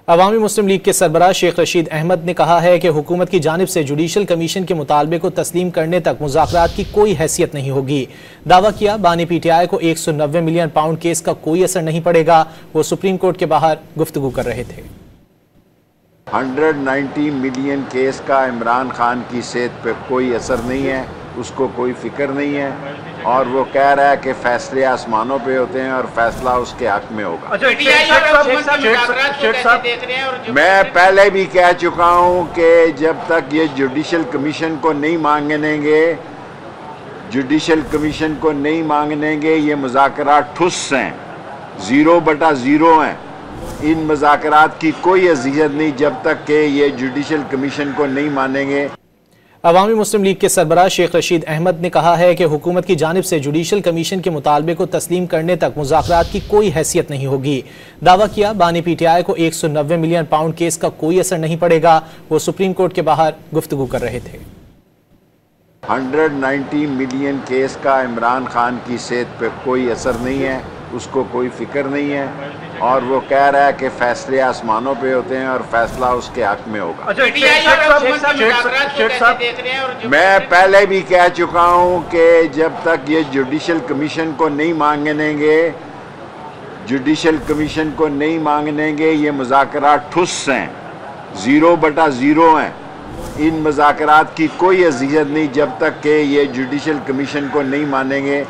अवामी मुस्लिम league के सरबराह शेख रशीद अहमद ने कहा है कि हुकूमत की जानिब से जुडिशल कमीशन के मुतालबे को तस्लीम करने तक मुज़ाकरात की कोई हैसियत नहीं होगी। दावा किया बानी PTI को 190 मिलियन पाउंड केस का कोई असर नहीं पड़ेगा। वो सुप्रीम कोर्ट के बाहर गुफ्तगू कर रहे थे। 190 मिलियन केस का इमरान खान की सेहत पे कोई असर नहीं है, उसको कोई फिक्र नहीं है और वो कह रहा है कि फैसले आसमानों पे होते हैं और फैसला उसके हक में होगा। मैं पहले भी कह चुका हूँ कि जब तक ये जुडिशल कमीशन को नहीं मांगेंगे ये मुज़ाकरात ठुस हैं, 0/0 हैं। इन मुज़ाकरात की कोई अज़ियत नहीं जब तक कि ये जुडिशल कमीशन को नहीं मानेंगे। अवामी मुस्लिम लीग के सरबराह शेख रशीद अहमद ने कहा है कि हुकूमत की जानिब से जुडिशल कमीशन के मुतालबे को तस्लीम करने तक मुज़ाकरात की कोई हैसियत नहीं होगी। दावा किया बानी PTI को 190 मिलियन पाउंड केस का कोई असर नहीं पड़ेगा। वो सुप्रीम कोर्ट के बाहर गुफ्तगू कर रहे थे। 190 मिलियन केस का इमरान खान की सेहत पे कोई असर नहीं है, उसको कोई फिक्र नहीं है और वो कह रहा है कि फैसले आसमानों पे होते हैं और फैसला उसके हक में होगा। मैं पहले भी कह चुका हूँ कि जब तक ये जुडिशल कमीशन को नहीं मांगेंगे ये मुज़ाकरात ठुस हैं, 0/0 हैं। इन मुज़ाकरात की कोई अज़ियत नहीं जब तक कि ये जुडिशल कमीशन को नहीं मानेंगे।